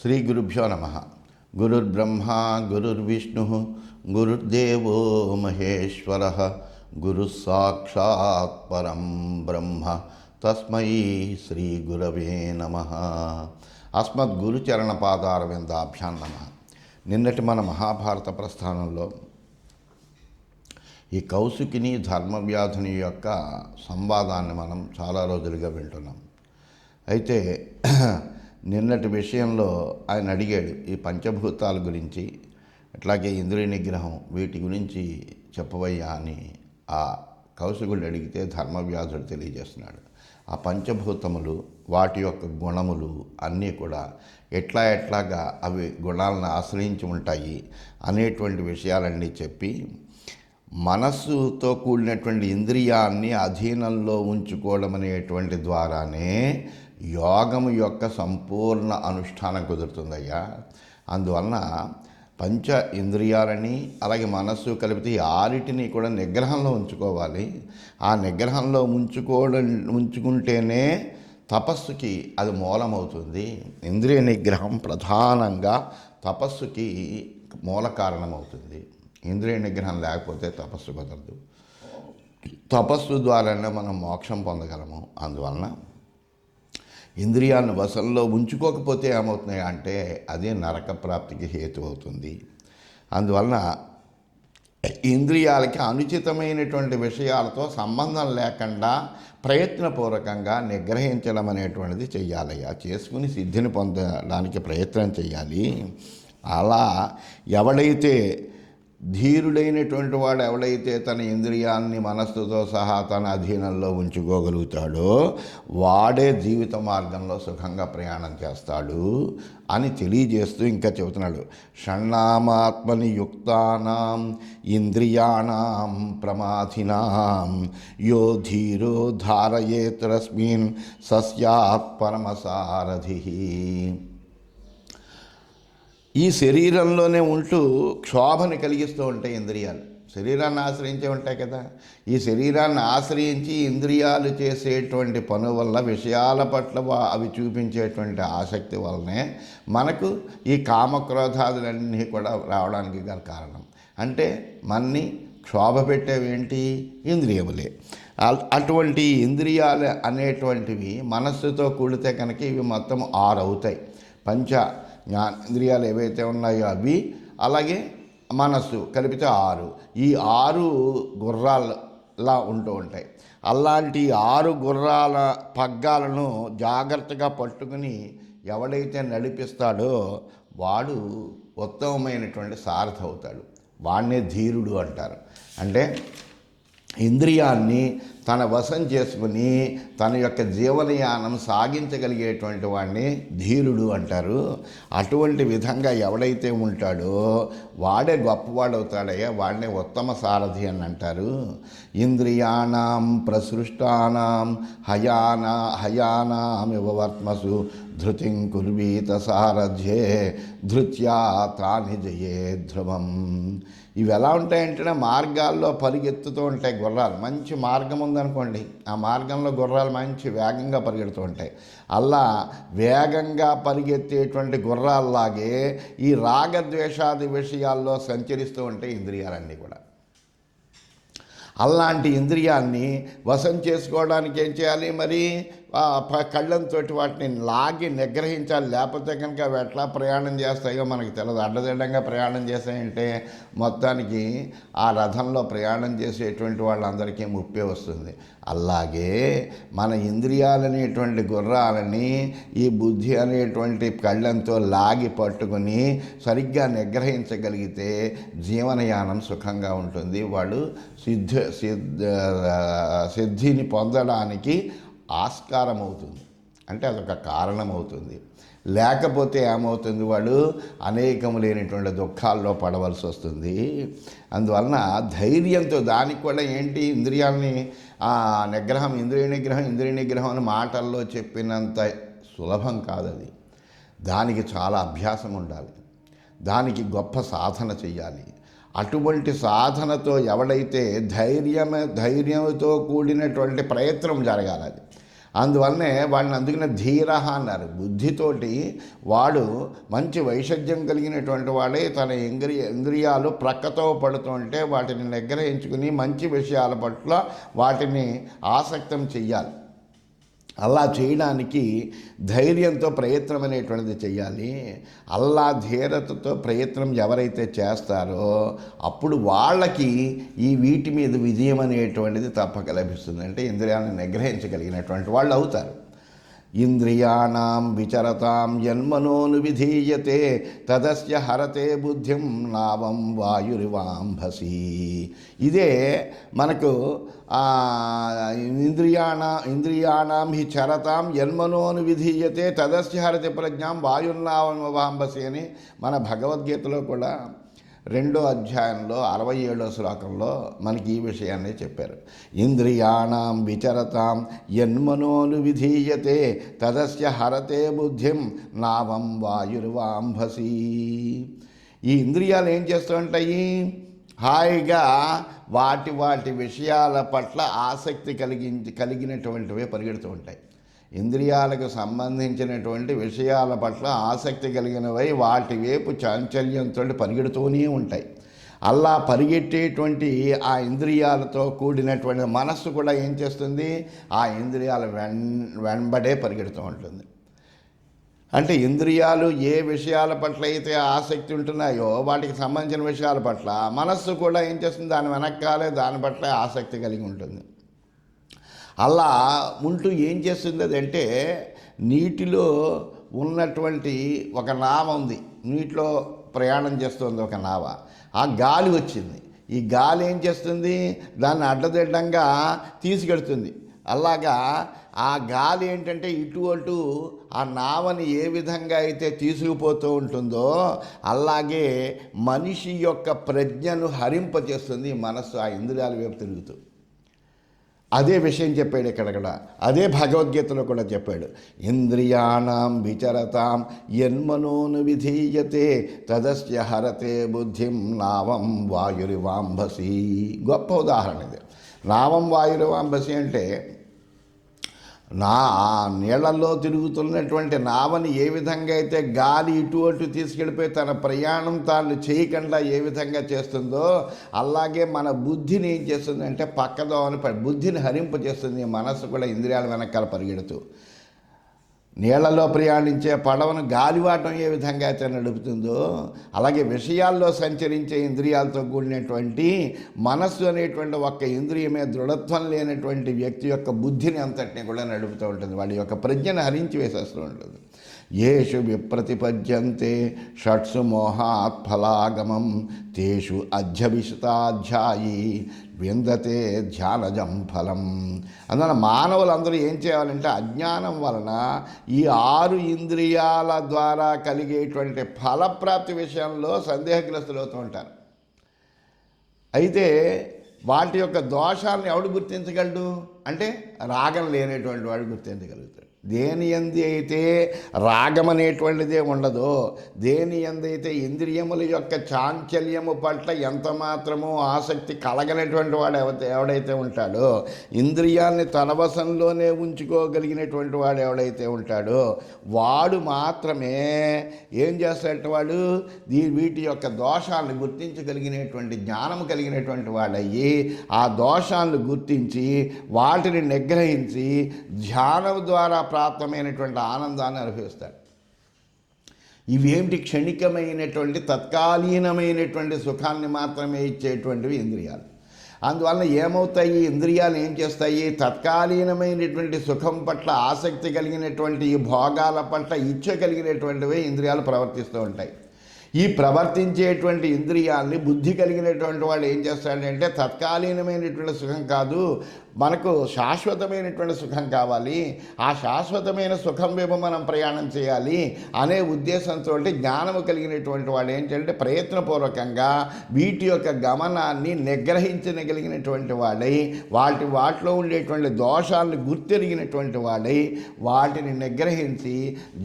శ్రీ గురుభ్యో నమ. గురుర్బ్రహ్మ గురుర్విష్ణు గురుర్దేవో మహేశ్వర గురు సాక్షాత్ పరం బ్రహ్మ తస్మై శ్రీ గురవే నమ. అస్మద్గురుచరణపాదారవిందాభ్యాం నమ. నిన్నటి మన మహాభారత ప్రస్థానంలో ఈ కౌశికిని ధర్మవ్యాధుని యొక్క సంవాదాన్ని మనం చాలా రోజులుగా వింటున్నాం. అయితే నిన్నటి విషయంలో ఆయన అడిగాడు ఈ పంచభూతాల గురించి, అట్లాగే ఇంద్రియ నిగ్రహం, వీటి గురించి చెప్పవయ్యా అని ఆ కౌశికుడు అడిగితే ధర్మవ్యాధుడు తెలియజేస్తున్నాడు. ఆ పంచభూతములు, వాటి యొక్క గుణములు అన్నీ కూడా ఎట్లాగా అవి గుణాలను ఆశ్రయించి ఉంటాయి అనేటువంటి విషయాలన్నీ చెప్పి, మనస్సుతో కూడినటువంటి ఇంద్రియాన్ని అధీనంలో ఉంచుకోవడం అనేటువంటి ద్వారానే యోగము యొక్క సంపూర్ణ అనుష్ఠానం కుదురుతుందయ్యా. అందువలన పంచ ఇంద్రియాలని అలాగే కలిపితే ఈ ఆరిటిని కూడా నిగ్రహంలో ఉంచుకోవాలి. ఆ నిగ్రహంలో ఉంచుకుంటేనే తపస్సుకి అది మూలమవుతుంది. ఇంద్రియ నిగ్రహం ప్రధానంగా తపస్సుకి మూల కారణమవుతుంది. ఇంద్రియ నిగ్రహం లేకపోతే తపస్సు కుదరదు. తపస్సు ద్వారానే మనం మోక్షం పొందగలము. అందువలన ఇంద్రియాలను వశంలో ఉంచుకోకపోతే ఏమవుతున్నాయి అంటే అది నరక ప్రాప్తికి హేతు అవుతుంది. అందువలన ఇంద్రియాలకి అనుచితమైనటువంటి విషయాలతో సంబంధం లేకుండా ప్రయత్నపూర్వకంగా నిగ్రహించడం అనేటువంటిది చెయ్యాలయ్యా. చేసుకుని సిద్ధిని పొందడానికి ప్రయత్నం చేయాలి. అలా ఎవడైతే ధీరుడైనటువంటి వాడు ఎవడైతే తన ఇంద్రియాన్ని మనస్సుతో సహా తన అధీనంలో ఉంచుకోగలుగుతాడో వాడే జీవిత మార్గంలో సుఖంగా ప్రయాణం చేస్తాడు అని తెలియజేస్తూ ఇంకా చెబుతున్నాడు. షణ్ణామాత్మని యుక్తానాం ఇంద్రియాణం ప్రమాథినాం యో ధీరో ధారయేతరస్మిన్ సస్యాత్ పరమసారథి. ఈ శరీరంలోనే ఉంటూ క్షోభని కలిగిస్తూ ఉంటాయి ఇంద్రియాలు. శరీరాన్ని ఆశ్రయించే ఉంటాయి కదా. ఈ శరీరాన్ని ఆశ్రయించి ఇంద్రియాలు చేసేటువంటి పను వల్ల విషయాల పట్ల అవి చూపించేటువంటి ఆసక్తి వల్లనే మనకు ఈ కామక్రోధాదులన్నీ కూడా రావడానికి గల కారణం. అంటే మన్ని క్షోభ పెట్టేవేంటి? ఇంద్రియములే. అటువంటి ఇంద్రియాలు అనేటువంటివి మనస్సుతో కూడితే కనుక ఇవి మొత్తం 6 అవుతాయి. పంచ జ్ఞానేంద్రియాలు ఏవైతే ఉన్నాయో అవి, అలాగే మనస్సు కలిపితే 6. ఈ 6 గుర్రాలలా ఉంటూ ఉంటాయి. అలాంటి 6 గుర్రాల పగ్గాలను జాగ్రత్తగా పట్టుకుని ఎవడైతే నడిపిస్తాడో వాడు ఉత్తమమైనటువంటి సారథి అవుతాడు. వాడినే ధీరుడు అంటారు. అంటే ఇంద్రియాన్ని తన వశం చేసుకుని తన యొక్క జీవనయానం సాగించగలిగేటువంటి వాడిని ధీరుడు అంటారు. అటువంటి విధంగా ఎవడైతే ఉంటాడో వాడే గొప్పవాడవుతాడయ్యా. వాడినే ఉత్తమ సారథి అని అంటారు. ఇంద్రియాణం ప్రసృష్టానాం హయానాం వర్త్మసు ధృతిం కుర్వీత సారథ్యే ధృత్యా తాని జయే ధ్రువం. ఇవి ఎలా ఉంటాయంటే మార్గాల్లో పరిగెత్తుతూ ఉంటాయి గుర్రాలు. మంచి మార్గం ఉందనుకోండి, ఆ మార్గంలో గుర్రాలు మంచి వేగంగా పరిగెడుతూ ఉంటాయి. అలా వేగంగా పరిగెత్తేటువంటి గుర్రాల్లాగే ఈ రాగద్వేషాది విషయాల్లో సంచరిస్తూ ఉంటాయి ఇంద్రియాలన్నీ కూడా. అలాంటి ఇంద్రియాన్ని వశం చేసుకోవడానికి ఏం చేయాలి? మరి కళ్ళంతో వాటిని లాగి నిగ్రహించాలి. లేకపోతే కనుక అవి ఎట్లా ప్రయాణం చేస్తాయో మనకు తెలియదు. అడ్డదిడ్డంగా ప్రయాణం చేసాయంటే మొత్తానికి ఆ రథంలో ప్రయాణం చేసేటువంటి వాళ్ళందరికీ ముప్పే వస్తుంది. అలాగే మన ఇంద్రియాలనేటువంటి గుర్రాలని ఈ బుద్ధి అనేటువంటి కళ్ళంతో లాగి పట్టుకుని సరిగ్గా నిగ్రహించగలిగితే జీవనయానం సుఖంగా ఉంటుంది. వాడు సిద్ధిని పొందడానికి ఆస్కారం అవుతుంది. అంటే అదొక కారణం అవుతుంది. లేకపోతే ఏమవుతుంది? వాడు అనేకములైనటువంటి దుఃఖాల్లో పడవలసి వస్తుంది. అందువలన ధైర్యంతో దానికి కూడా ఏంటి ఇంద్రియాలని ఇంద్రియ నిగ్రహం అని మాటల్లో చెప్పినంత సులభం కాదు అది. దానికి చాలా అభ్యాసం ఉండాలి. దానికి గొప్ప సాధన చెయ్యాలి. అటువంటి సాధనతో ఎవడైతే ధైర్యంతో కూడినటువంటి ప్రయత్నం జరగాలి. అది అందువల్లనే వాడిని అందుకనే ధీరహ అన్నారు. బుద్ధితోటి వాడు మంచి వైషజ్యం కలిగినటువంటి వాడే తన ఇంద్రియాలు ప్రక్కతో పడుతుంటే వాటిని నిగ్రహించుకుని మంచి విషయాల పట్ల వాటిని ఆసక్తం చెయ్యాలి. అలా చేయడానికి ధైర్యంతో ప్రయత్నం అనేటువంటిది చెయ్యాలి. అల్లా ధీరతతో ప్రయత్నం ఎవరైతే చేస్తారో అప్పుడు వాళ్ళకి ఈ వీటి మీద విజయం అనేటువంటిది తప్పక లభిస్తుంది. అంటే ఇంద్రియాలను నిగ్రహించగలిగినటువంటి వాళ్ళు అవుతారు. ఇంద్రియాణం విచరతాం యన్మనోను విధీయతే తదస్య హరతే బుద్ధిం నావం వాయురివాంభసి. ఇదే మనకు ఇంద్రియాణం హి చరతాం యన్మనోను విధీయతే తదస్య హరతే ప్రజ్ఞాం వాయుర్నావం వాంభసి అని మన భగవద్గీతలో కూడా 2వ అధ్యాయంలో 67వ శ్లోకంలో మనకి ఈ విషయాన్ని చెప్పారు. ఇంద్రియాణం విచరతాం యన్మనోను విధీయతే తదస్య హరతే బుద్ధిం నావం వాయుర్వాంభసి. ఈ ఇంద్రియాలు ఏం చేస్తూ ఉంటాయి? హాయిగా వాటి విషయాల పట్ల ఆసక్తి కలిగినటువంటివే పరిగెడుతూ ఉంటాయి. ఇంద్రియాలకు సంబంధించినటువంటి విషయాల పట్ల ఆసక్తి కలిగినవై వాటి వైపు చాంచల్యంతో పరిగెడుతూనే ఉంటాయి. అలా పరిగెట్టేటువంటి ఆ ఇంద్రియాలతో కూడినటువంటి మనస్సు కూడా ఏం చేస్తుంది? ఆ ఇంద్రియాల వెంబడే పరిగెడుతూ ఉంటుంది. అంటే ఇంద్రియాలు ఏ విషయాల పట్ల అయితే ఆసక్తి ఉంటున్నాయో వాటికి సంబంధించిన విషయాల పట్ల మనస్సు కూడా ఏం చేస్తుంది? దాని వెనకాలే దాని పట్ల ఆసక్తి కలిగి ఉంటుంది. అలా ఉంటూ ఏం చేస్తుంది అదంటే, నీటిలో ఉన్నటువంటి ఒక నావ ఉంది, నీటిలో ప్రయాణం చేస్తుంది ఒక నావ. ఆ గాలి వచ్చింది, ఈ గాలి ఏం చేస్తుంది? దాన్ని అడ్డదిడ్డంగా తీసుకెడుతుంది. అలాగా ఆ గాలి ఏంటంటే ఇటు అటు ఆ నావని ఏ విధంగా అయితే తీసుకుపోతూ ఉంటుందో అలాగే మనిషి యొక్క ప్రజ్ఞను హరింపజేస్తుంది మనస్సు ఆ ఇంద్రియాల వైపు తిరుగుతూ. అదే విషయం చెప్పాడు ఇక్కడ, అదే భగవద్గీతలో కూడా చెప్పాడు. ఇంద్రియాణం విచరతాం యన్మనోను విధీయతే తదస్య హరతే బుద్ధిం నావం వాయురివాంభసి. గొప్ప ఉదాహరణ ఇది. నావం వాయురివాంభసి అంటే నీళ్లలో తిరుగుతున్నటువంటి నావని ఏ విధంగా అయితే గాలి ఇటు అటు తీసుకెళ్ళిపోయి తన ప్రయాణం తాను చేయకుండా ఏ విధంగా చేస్తుందో అలాగే మన బుద్ధిని ఏం చేస్తుందంటే పక్కదోవని బుద్ధిని హరింపజేస్తుంది. మనస్సు కూడా ఇంద్రియాల వెనకాల పరిగెడుతూ నీళ్లలో ప్రయాణించే పడవను గాలివాటం ఏ విధంగా అయితే నడుపుతుందో అలాగే విషయాల్లో సంచరించే ఇంద్రియాలతో కూడినటువంటి మనస్సు అనేటువంటి ఒక్క ఇంద్రియమే దృఢత్వం లేనటువంటి వ్యక్తి యొక్క బుద్ధిని అంతటినీ కూడా నడుపుతూ ఉంటుంది. వాడి యొక్క ప్రజ్ఞను హరించి వేసేస్తూ ఉంటుంది. ఏషు విప్రతిపద్యంతే షట్సు మోహాత్ ఫలాగమం తేషు అధ్యభిషితాధ్యాయి విందతే ధ్యానజం ఫలం. అందువల్ల మానవులందరూ ఏం చేయాలంటే అజ్ఞానం వలన ఈ 6 ఇంద్రియాల ద్వారా కలిగేటువంటి ఫలప్రాప్తి విషయంలో సందేహగ్రస్తులు అవుతూ ఉంటారు. అయితే వాటి యొక్క దోషాలను ఎవడు గుర్తించగలడు అంటే రాగం లేనటువంటి వాడు గుర్తించగలుగుతాడు. దేని యందు అయితే రాగం అనేటువంటిదే ఉండదో, దేని యందైతే ఇంద్రియముల యొక్క చాంచల్యము పట్ల ఎంత మాత్రమూ ఆసక్తి కలగనటువంటి వాడు ఎవడైతే ఉంటాడో, ఇంద్రియాల్ని తన వశంలోనే ఉంచుకోగలిగినటువంటి వాడు ఎవడైతే ఉంటాడో వాడు మాత్రమే ఏం చేస్తాడు? వాడు వీటి యొక్క దోషాలను గుర్తించగలిగినటువంటి జ్ఞానం కలిగినటువంటి వాడయ్యి ఆ దోషాలను గుర్తించి వాటిని నిగ్రహించి ధ్యానం ద్వారా ప్రాప్తమైనటువంటి ఆనందాన్ని అనుభవిస్తాడు. ఇవేమిటి? క్షణికమైనటువంటి తత్కాలీనమైనటువంటి సుఖాన్ని మాత్రమే ఇచ్చేటువంటివి ఇంద్రియాలు. అందువలన ఏమవుతాయి? ఇంద్రియాలు ఏం చేస్తాయి? తత్కాలీనమైనటువంటి సుఖం పట్ల ఆసక్తి కలిగినటువంటి ఈ భోగాల పట్ల ఇచ్చ కలిగినటువంటివే ఇంద్రియాలు ప్రవర్తిస్తూ ఉంటాయి. ఈ ప్రవర్తించేటువంటి ఇంద్రియాల్ని బుద్ధి కలిగినటువంటి వాడు ఏం చేస్తాడంటే తత్కాలీనమైనటువంటి సుఖం కాదు, మనకు శాశ్వతమైనటువంటి సుఖం కావాలి, ఆ శాశ్వతమైన సుఖం వైపు మనం ప్రయాణం చేయాలి అనే ఉద్దేశంతో జ్ఞానము కలిగినటువంటి వాడు ఏంటంటే ప్రయత్నపూర్వకంగా వీటి యొక్క గమనాన్ని నిగ్రహించగలిగినటువంటి వాడై వాటిలో ఉండేటువంటి దోషాలను గుర్తెరిగినటువంటి వాడై వాటిని నిగ్రహించి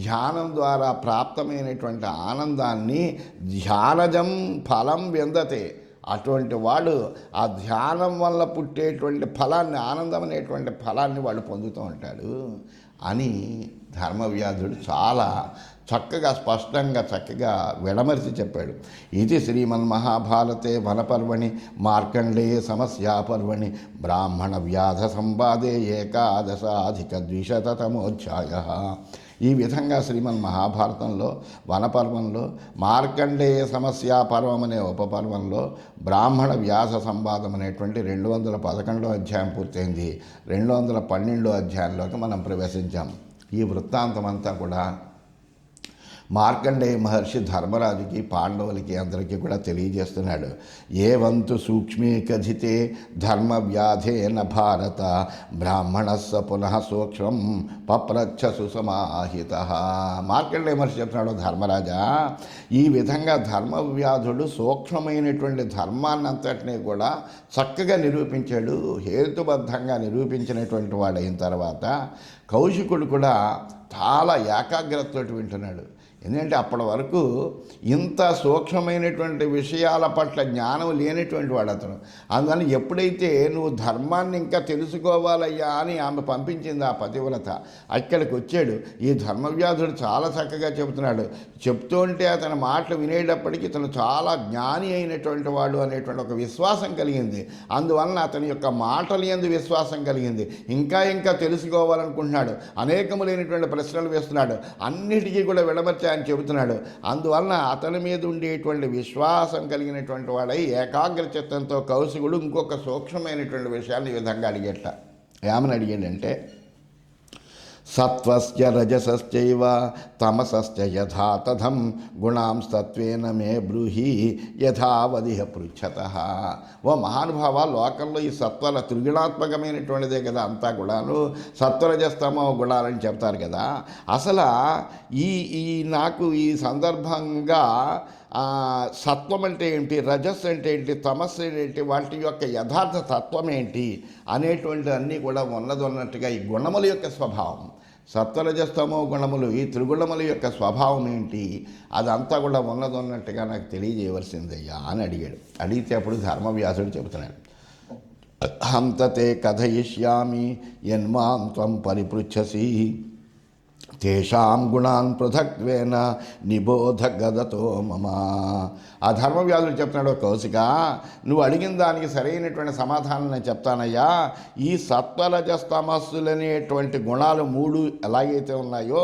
ధ్యానం ద్వారా ప్రాప్తమైనటువంటి ఆనందాన్ని ధ్యానజం ఫలం విందతే అటువంటి వాడు ఆ ధ్యానం వల్ల పుట్టేటువంటి ఫలాన్ని, ఆనందం అనేటువంటి ఫలాన్ని వాడు పొందుతూ ఉంటాడు అని ధర్మవ్యాధుడు చాలా చక్కగా స్పష్టంగా చక్కగా విడమరిచి చెప్పాడు. ఇది శ్రీమన్మహాభారతే వనపర్వణి మార్కండేయ సమస్యాపర్వణి బ్రాహ్మణ వ్యాధ సంవాదే ఏకాదశాధిక-ద్విశతమోధ్యాయ. ఈ విధంగా శ్రీమన్మహాభారతంలో వనపర్వంలో మార్కండేయ సమస్యాపర్వం అనే ఉపపర్వంలో బ్రాహ్మణ వ్యాస సంవాదం అనేటువంటి 211వ అధ్యాయం పూర్తయింది. 212వ అధ్యాయంలోకి మనం ప్రవేశించాం. ఈ వృత్తాంతం అంతా కూడా మార్కండేయ మహర్షి ధర్మరాజుకి, పాండవులకి అందరికీ కూడా తెలియజేస్తున్నాడు. ఏ వంతు సూక్ష్మీకథితే ధర్మ వ్యాధేన భారత బ్రాహ్మణస్స పునః సూక్ష్మం పప్రచ్ఛ సుసమాహిత. మార్కండేయ మహర్షి చెప్తున్నాడు, ధర్మరాజా, ఈ విధంగా ధర్మవ్యాధుడు సూక్ష్మమైనటువంటి ధర్మాన్నంతటినీ కూడా చక్కగా నిరూపించాడు. హేతుబద్ధంగా నిరూపించినటువంటి వాడైన తర్వాత కౌశికుడు కూడా చాలా ఏకాగ్రతతోటి వింటున్నాడు. ఎందుకంటే అప్పటి వరకు ఇంత సూక్ష్మమైనటువంటి విషయాల పట్ల జ్ఞానం లేనటువంటి వాడు అతను. అందువల్ల ఎప్పుడైతే నువ్వు ధర్మాన్ని ఇంకా తెలుసుకోవాలయ్యా అని ఆమె పంపించింది ఆ పతివ్రత, అక్కడికి వచ్చాడు. ఈ ధర్మవ్యాధుడు చాలా చక్కగా చెబుతున్నాడు. చెప్తూ ఉంటే అతని మాటలు వినేటప్పటికీ ఇతను చాలా జ్ఞాని అయినటువంటి వాడు అనేటువంటి ఒక విశ్వాసం కలిగింది. అందువలన అతని యొక్క మాటలు యందు విశ్వాసం కలిగింది. ఇంకా ఇంకా తెలుసుకోవాలనుకుంటున్నాడు. అనేకములైనటువంటి ప్రశ్నలు వేస్తున్నాడు. అన్నిటికీ కూడా విడమర్చి ఆయన చెబుతున్నాడు. అందువలన అతని మీద ఉండేటువంటి విశ్వాసం కలిగినటువంటి వాడై ఏకాగ్ర చిత్తంతో కౌశికుడు ఇంకొక సూక్ష్మమైనటువంటి విషయాన్ని ఈ విధంగా అడిగేట. ఏమని అడిగాడంటే, సత్వస్య రజసశ్చైవ తమసశ్చ యథా తథం గుణాంస్తత్వేన మే బ్రూహి యథావదిహ పృచ్ఛతః. ఓ మహానుభావ, లోకంలో ఈ సత్వల త్రిగుణాత్మకమైనటువంటిదే కదా అంతా కూడాను. సత్వరజస్తమో గుణాలని చెప్తారు కదా. అసలు ఈ నాకు ఈ సందర్భంగా సత్వం అంటే ఏంటి, రజస్ అంటే ఏంటి, తమస్సు ఏంటి, వాటి యొక్క యథార్థ తత్వం ఏంటి అనేటువంటి అన్నీ కూడా ఉన్నదన్నట్టుగా ఈ గుణముల యొక్క స్వభావం, సత్వరజస్తమో గుణములు, ఈ త్రిగుణముల యొక్క స్వభావం ఏంటి, అదంతా కూడా ఉన్నదన్నట్టుగా నాకు తెలియజేయవలసిందయ్యా అని అడిగాడు. అడిగితే అప్పుడు ధర్మవ్యాసుడు చెబుతున్నాడు, హంతతే కథయిష్యామి యన్మాం త్వం పరిపృచ్ఛసి తేషాం గుణాన్ పృథక్వేన నిబోధ గదతో మమ. ఆ ధర్మవ్యాధుడు చెప్తున్నాడు, కౌశిక, నువ్వు అడిగిన దానికి సరైనటువంటి సమాధానం నేను చెప్తానయ్యా. ఈ సత్వరజస్తమస్సులనేటువంటి గుణాలు 3 ఎలాగైతే ఉన్నాయో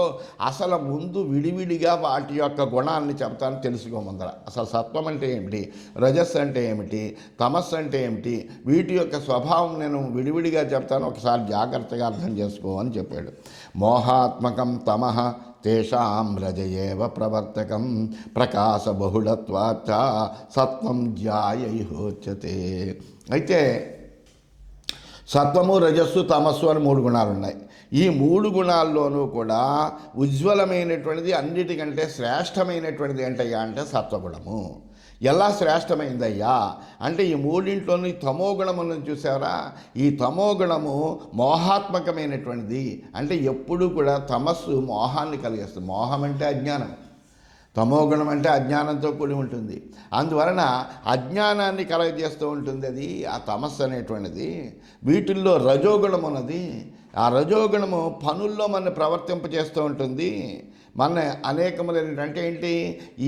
అసలు ముందు విడివిడిగా వాటి యొక్క గుణాన్ని చెప్తాను, తెలుసుకోమందర. అసలు సత్వం అంటే ఏమిటి, రజస్సు అంటే ఏమిటి, తమస్సు అంటే ఏమిటి, వీటి యొక్క స్వభావం నేను విడివిడిగా చెప్తాను, ఒకసారి జాగ్రత్తగా అర్థం చేసుకో అని చెప్పాడు. మోహాత్మకం తమః తేషాం రజయేవ ప్రవర్తకం ప్రకాశ బహుళత్వాచ్చ సత్వం జ్యాయైహోచ్యతే. అయితే సత్వము, రజస్సు, తమస్సు అని 3 గుణాలు ఉన్నాయి. ఈ 3 గుణాల్లోనూ కూడా ఉజ్వలమైనటువంటిది, అన్నిటికంటే శ్రేష్టమైనటువంటిది ఏంటయ్యా అంటే సత్వగుణము. ఎలా శ్రేష్టమైందయ్యా అంటే ఈ 3 తమోగుణములను చూసారా, ఈ తమోగుణము మోహాత్మకమైనటువంటిది. అంటే ఎప్పుడు కూడా తమస్సు మోహాన్ని కలిగిస్తుంది. మోహం అంటే అజ్ఞానం, తమోగుణం అంటే అజ్ఞానంతో కూడి ఉంటుంది. అందువలన అజ్ఞానాన్ని కలగజేస్తూ ఉంటుంది అది ఆ తమస్సు అనేటువంటిది. వీటిల్లో రజోగుణం ఉన్నది. ఆ రజోగుణము పనుల్లో మన ప్రవర్తింపజేస్తూ ఉంటుంది. మన అనేకములైన అంటే ఏంటి,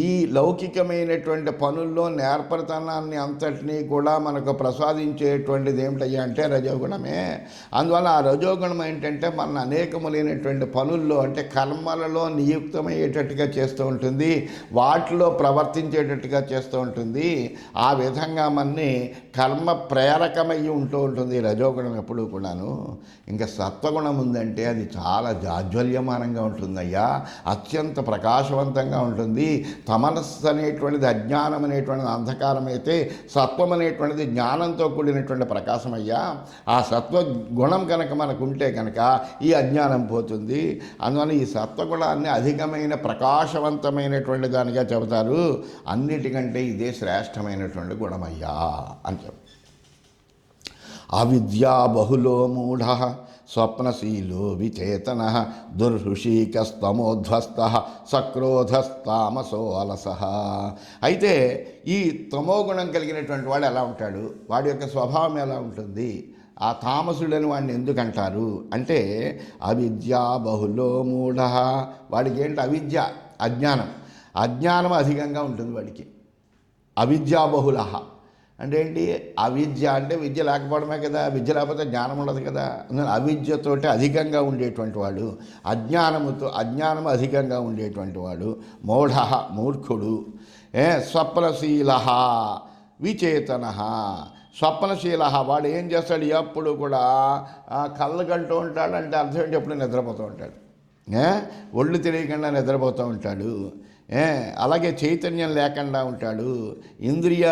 ఈ లౌకికమైనటువంటి పనుల్లో నేర్పరితనాన్ని అంతటినీ కూడా మనకు ప్రసాదించేటువంటిది ఏమిటయ్యా అంటే రజోగుణమే. అందువల్ల ఆ రజోగుణం ఏంటంటే మన అనేకములైనటువంటి పనుల్లో అంటే కర్మలలో నియుక్తమయ్యేటట్టుగా చేస్తూ ఉంటుంది, వాటిలో ప్రవర్తించేటట్టుగా చేస్తూ ఉంటుంది. ఆ విధంగా మనని కర్మ ప్రేరకమయ్యి ఉంటూ ఉంటుంది రజోగుణం ఎప్పుడూ కూడాను. ఇంకా సత్వగుణం ఉందంటే అది చాలా జాజ్వల్యమానంగా ఉంటుందయ్యా, అత్యంత ప్రకాశవంతంగా ఉంటుంది. తమస్సు అనేటువంటిది అజ్ఞానం అనేటువంటిది అంధకారం అయితే సత్వం అనేటువంటిది జ్ఞానంతో కూడినటువంటి ప్రకాశమయ్యా. ఆ సత్వగుణం కనుక మనకు ఉంటే కనుక ఈ అజ్ఞానం పోతుంది. అందువల్ల ఈ సత్వగుణాన్ని అధికమైన ప్రకాశవంతమైనటువంటి దానిగా చెబుతారు. అన్నిటికంటే ఇదే శ్రేష్టమైనటువంటి గుణమయ్యా అని చెప్పు. అవిద్యా బహులో మూఢ స్వప్నశీలో విచేతన దుర్హృషీకస్తమోధ్వస్త సక్రోధస్తామసో అలస. అయితే ఈ తమోగుణం కలిగినటువంటి వాడు ఎలా ఉంటాడు, వాడి యొక్క స్వభావం ఎలా ఉంటుంది, ఆ తామసుడని వాడిని ఎందుకు అంటారు అంటే అవిద్యా బహుళో మూఢ. వాడికి ఏంటి అవిద్య, అజ్ఞానం అధికంగా ఉంటుంది వాడికి. అవిద్యా బహుళ అంటే ఏంటి, అవిద్య అంటే విద్య లేకపోవడమే కదా, విద్య లేకపోతే జ్ఞానం ఉండదు కదా. అందుకని అవిద్యతోటి అధికంగా ఉండేటువంటి వాడు, అజ్ఞానం అధికంగా ఉండేటువంటి వాడు మూర్ఖుడు. స్వప్నశీల విచేతన. స్వప్నశీల వాడు ఏం చేస్తాడు, ఎప్పుడు కూడా కళ్ళు కంటూ ఉంటాడు. అంటే అర్థం ఏంటి, ఎప్పుడు నిద్రపోతూ ఉంటాడు, ఒళ్ళు తెలియకుండా నిద్రపోతూ ఉంటాడు. అలాగే చైతన్యం లేకుండా ఉంటాడు. ఇంద్రియ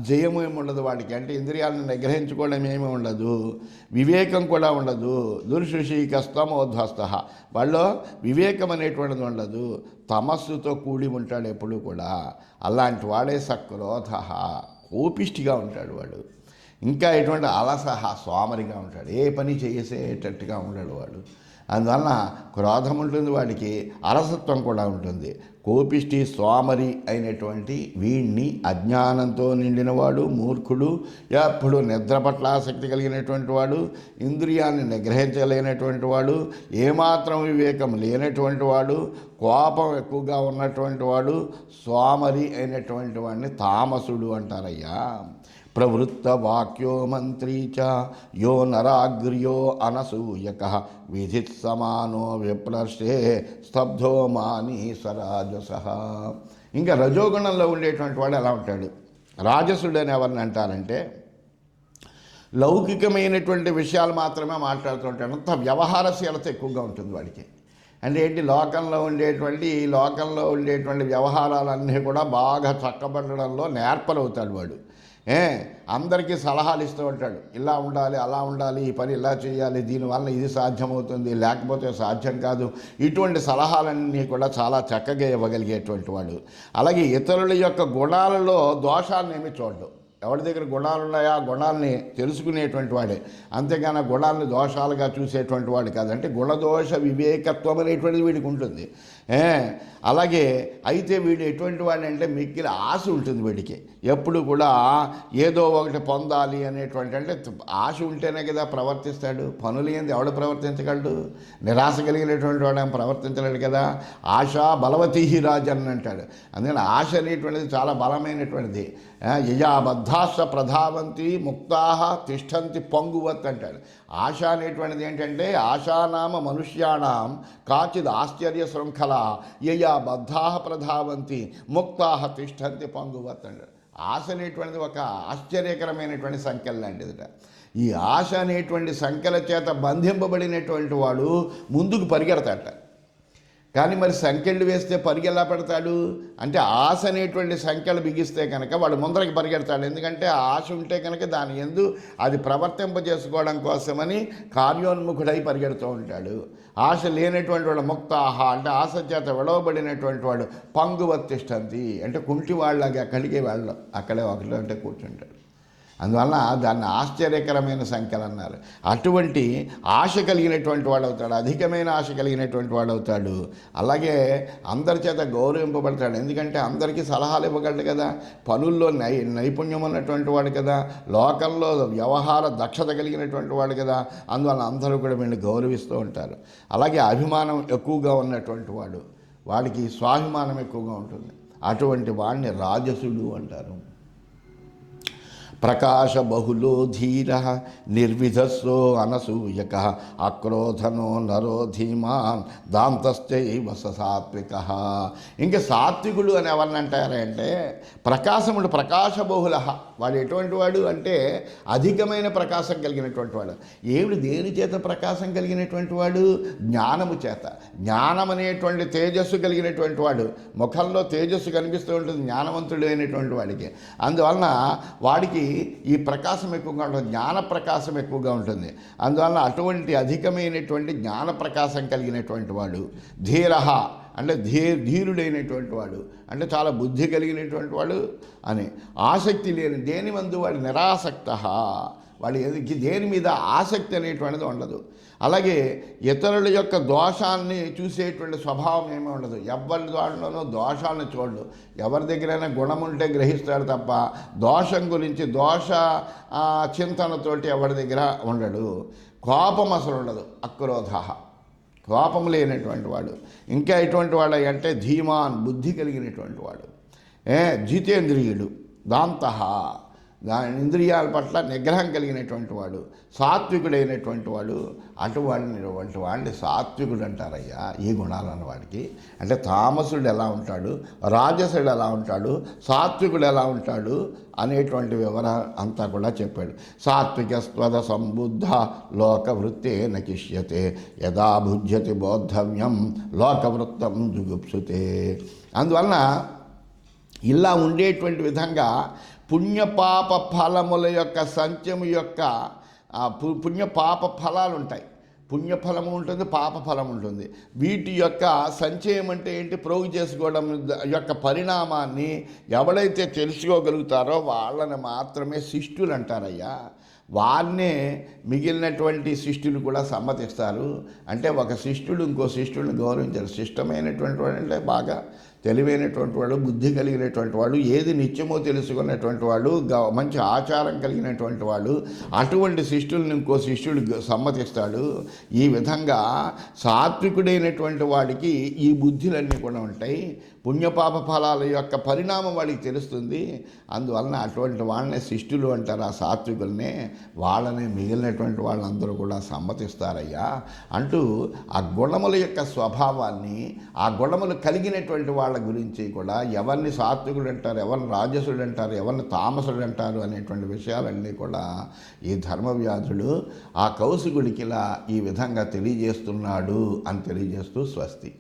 జయము ఏమి ఉండదు వాడికి, అంటే ఇంద్రియాలను నిగ్రహించుకోవడం ఏమీ ఉండదు. వివేకం కూడా ఉండదు. దుర్శుషీకస్తమోధ్వస్త, వాళ్ళు వివేకం అనేటువంటిది ఉండదు. తమస్సుతో కూడి ఉంటాడు ఎప్పుడు కూడా. అలాంటి వాడే సక్రోధ, కోపిష్టిగా ఉంటాడు వాడు. ఇంకా ఎటువంటి అలసహ, సోమరిగా ఉంటాడు, ఏ పని చేసేటట్టుగా ఉండడు వాడు. అందువలన క్రోధం ఉంటుంది వాడికి, అలసత్వం కూడా ఉంటుంది. కోపిష్టి సోమరి అయినటువంటి వీణ్ణి అజ్ఞానంతో నిండినవాడు, మూర్ఖుడు, ఎప్పుడు నిద్ర పట్ల ఆసక్తి కలిగినటువంటి వాడు, ఇంద్రియాన్ని నిగ్రహించలేనటువంటి వాడు, ఏమాత్రం వివేకం లేనటువంటి వాడు, కోపం ఎక్కువగా ఉన్నటువంటి వాడు, సోమరి అయినటువంటి వాడిని తామసుడు అంటారయ్యా. ప్రవృత్త వాక్యో మంత్రీ చ యో నరాగ్ర్యో అనసూయక విధిత్ సమానో విప్లర్షే స్తబ్ధో మాని సరాజస. ఇంకా రజోగుణంలో ఉండేటువంటి వాడు ఎలా ఉంటాడు, రాజసుడు అని ఎవరిని అంటారంటే లౌకికమైనటువంటి విషయాలు మాత్రమే మాట్లాడుతూ ఉంటాడు. అంత వ్యవహారశీలత ఎక్కువగా ఉంటుంది వాడికి. అంటే ఏంటి, లోకంలో ఉండేటువంటి వ్యవహారాలన్నీ కూడా బాగా చక్కబడడంలో నేర్పరవుతాడు వాడు. అందరికీ సలహాలు ఇస్తూ ఉంటాడు, ఇలా ఉండాలి, అలా ఉండాలి, ఈ పని ఇలా చేయాలి, దీనివల్ల ఇది సాధ్యమవుతుంది, లేకపోతే సాధ్యం కాదు. ఇటువంటి సలహాలన్నీ కూడా చాలా చక్కగా ఇవ్వగలిగేటువంటి వాడు. అలాగే ఇతరుల యొక్క గుణాలలో దోషాలను ఏమి చూడడు. ఎవరి దగ్గర గుణాలు ఉన్నాయో ఆ గుణాలని తెలుసుకునేటువంటి వాడే, అంతేగాని ఆ గుణాలని దోషాలుగా చూసేటువంటి వాడు కాదంటే గుణదోష వివేకత్వం అనేటువంటిది వీడికి ఉంటుంది. అలాగే అయితే వీడు ఎటువంటి వాడు అంటే మిక్కిలి ఆశ ఉంటుంది వీడికి. ఎప్పుడు కూడా ఏదో ఒకటి పొందాలి అనేటువంటి, అంటే ఆశ ఉంటేనే కదా ప్రవర్తిస్తాడు. పనులు ఏంది ఎవడు ప్రవర్తించగలడు, నిరాశ కలిగినటువంటి వాడు ప్రవర్తించలేడు కదా. ఆశ బలవతీ రాజన్ అంటాడు. అందుకని ఆశ అనేటువంటిది చాలా బలమైనటువంటిది. యయాబద్ధాశ్చ ప్రధావంతి ముక్తాః తిష్టంతి పొంగువత్ అంటాడు. ఆశ అనేటువంటిది ఏంటంటే ఆశానామ మనుష్యాణం కాచిద్ ఆశ్చర్య శృంఖల యయాబద్ధాః ప్రధావంతి ముక్తాః తిష్టంతి పొంగువత్ అంటాడు. ఆశ అనేటువంటిది ఒక ఆశ్చర్యకరమైనటువంటి సంఖ్యలు లాంటిదిట. ఈ ఆశ అనేటువంటి సంఖ్యల చేత బంధింపబడినటువంటి వాడు ముందుకు పరిగెడతాడట. కానీ మరి సంఖ్యలు వేస్తే పరిగెలా పెడతాడు అంటే ఆశ అనేటువంటి సంఖ్యలు బిగిస్తే కనుక వాడు ముందరకి పరిగెడతాడు. ఎందుకంటే ఆశ ఉంటే కనుక దాని యందు అది ప్రవర్తింపజేసుకోవడం కోసమని కార్యోన్ముఖుడై పరిగెడుతూ ఉంటాడు. ఆశ లేనటువంటి వాడు ముక్తాహ అంటే ఆశ చేత విడవబడినటువంటి వాడు పంగువత్తిష్టంతి అంటే కుంటి వాళ్ళకి అక్కడికే వెళ్ళడం, అక్కడే ఒకటి అంటే కూర్చుంటాడు. అందువలన దాన్ని ఆశ్చర్యకరమైన సంఖ్యలు అన్నారు. అటువంటి ఆశ కలిగినటువంటి వాడు అవుతాడు, అధికమైన ఆశ కలిగినటువంటి వాడు అవుతాడు. అలాగే అందరి చేత గౌరవింపబడతాడు. ఎందుకంటే అందరికీ సలహాలు ఇవ్వగలడు కదా, పనుల్లో నైపుణ్యం ఉన్నటువంటి వాడు కదా, లోకంలో వ్యవహార దక్షత కలిగినటువంటి వాడు కదా. అందువలన అందరూ కూడా వీళ్ళని గౌరవిస్తూ ఉంటారు. అలాగే అభిమానం ఎక్కువగా ఉన్నటువంటి వాడు, వాడికి స్వాభిమానం ఎక్కువగా ఉంటుంది. అటువంటి వాడిని రాజసుడు అంటారు. ప్రకాశ బహుళో ధీర నిర్విధస్సో అనసూయక అక్రోధనో నరో ధీమాన్ దాంతశ్చైవ సాత్విక. ఇంకా సాత్వికుడు అని ఎవరిని అంటారంటే ప్రకాశముడు, ప్రకాశ బహుళ, వాడు ఎటువంటి వాడు అంటే అధికమైన ప్రకాశం కలిగినటువంటి వాడు. ఏమిటి, దేని చేత ప్రకాశం కలిగినటువంటి వాడు? జ్ఞానము చేత. జ్ఞానం అనేటువంటి తేజస్సు కలిగినటువంటి వాడు, ముఖంలో తేజస్సు కనిపిస్తూ ఉంటుంది జ్ఞానవంతుడు అయినటువంటి వాడికి. అందువలన వాడికి ఈ ప్రకాశం ఎక్కువగా ఉంటుంది, జ్ఞాన ప్రకాశం ఎక్కువగా ఉంటుంది. అందువలన అటువంటి అధికమైనటువంటి జ్ఞాన ప్రకాశం కలిగినటువంటి వాడు. ధీరహ అంటే ధీరుడైనటువంటి వాడు అంటే చాలా బుద్ధి కలిగినటువంటి వాడు అని. ఆసక్తి లేని దేని మందు వాడు నిరాసక్త, వాళ్ళు దేని మీద ఆసక్తి అనేటువంటిది ఉండదు. అలాగే ఇతరుల యొక్క దోషాన్ని చూసేటువంటి స్వభావం ఏమీ ఉండదు. ఎవరి దాంట్లోనూ దోషాలను చూడడు. ఎవరి దగ్గరైనా గుణం ఉంటే గ్రహిస్తాడు తప్ప దోషం గురించి దోష చింతనతోటి ఎవరి దగ్గర ఉండడు. కోపం అసలు ఉండదు. అక్రోధ, కోపం లేనటువంటి వాడు. ఇంకా ఎటువంటి వాడు అంటే ధీమాన్, బుద్ధి కలిగినటువంటి వాడు. జితేంద్రియుడు, దాంతః, దాని ఇంద్రియాల పట్ల నిగ్రహం కలిగినటువంటి వాడు, సాత్వికుడైనటువంటి వాడు. అటువంటి వాడిని సాత్వికుడు అంటారయ్యా ఈ గుణాలు అన్నవాడికి. అంటే తామసుడు ఎలా ఉంటాడు, రాజసుడు ఎలా ఉంటాడు, సాత్వికుడు ఎలా ఉంటాడు అనేటువంటి వివరాలు అంతా కూడా చెప్పాడు. సాత్విక స్వద సంబుద్ధ లోకవృత్తే నకిష్యతే యదా భుజ్యతి బోద్ధవ్యం లోకవృత్తం జుగుప్సుతే. అందువలన ఇలా ఉండేటువంటి విధంగా పుణ్యపాప ఫలముల యొక్క సంచము యొక్క పుణ్యపాప ఫలాలు ఉంటాయి. పుణ్యఫలము ఉంటుంది, పాప ఫలం ఉంటుంది. వీటి యొక్క సంచయం అంటే ఏంటి? ప్రోగు చేసుకోవడం యొక్క పరిణామాన్ని ఎవడైతే తెలుసుకోగలుగుతారో వాళ్ళని మాత్రమే శిష్టులు అంటారయ్యా. వారినే మిగిలినటువంటి శిష్యులు కూడా సమ్మతిస్తారు. అంటే ఒక శిష్యుడు ఇంకో శిష్యుడిని గౌరవించారు. శిష్టమైనటువంటి వాడు అంటే బాగా తెలివైనటువంటి వాడు, బుద్ధి కలిగినటువంటి వాడు, ఏది నిత్యమో తెలుసుకున్నటువంటి వాడు, మంచి ఆచారం కలిగినటువంటి వాడు. అటువంటి శిష్యులను ఇంకో శిష్యుడు సమ్మతిస్తాడు. ఈ విధంగా సాత్వికుడైనటువంటి వాడికి ఈ బుద్ధులన్నీ కూడా ఉంటాయి. పుణ్యపాప ఫలాల యొక్క పరిణామం వాడికి తెలుస్తుంది. అందువలన అటువంటి వాళ్ళనే శిష్టులు అంటారు, ఆ సాత్వికులనే. వాళ్ళనే మిగిలినటువంటి వాళ్ళందరూ కూడా సమ్మతిస్తారయ్యా అంటూ ఆ గుణముల యొక్క స్వభావాన్ని, ఆ గుణములు కలిగినటువంటి వాళ్ళ గురించి కూడా ఎవరిని సాత్వికుడు అంటారు, ఎవరిని రాజసుడు అంటారు, ఎవరిని తామసుడు అంటారు అనేటువంటి విషయాలన్నీ కూడా ఈ ధర్మవ్యాధుడు ఆ కౌశికుడికి ఇలా ఈ విధంగా తెలియజేస్తున్నాడు అని తెలియజేస్తూ స్వస్తి.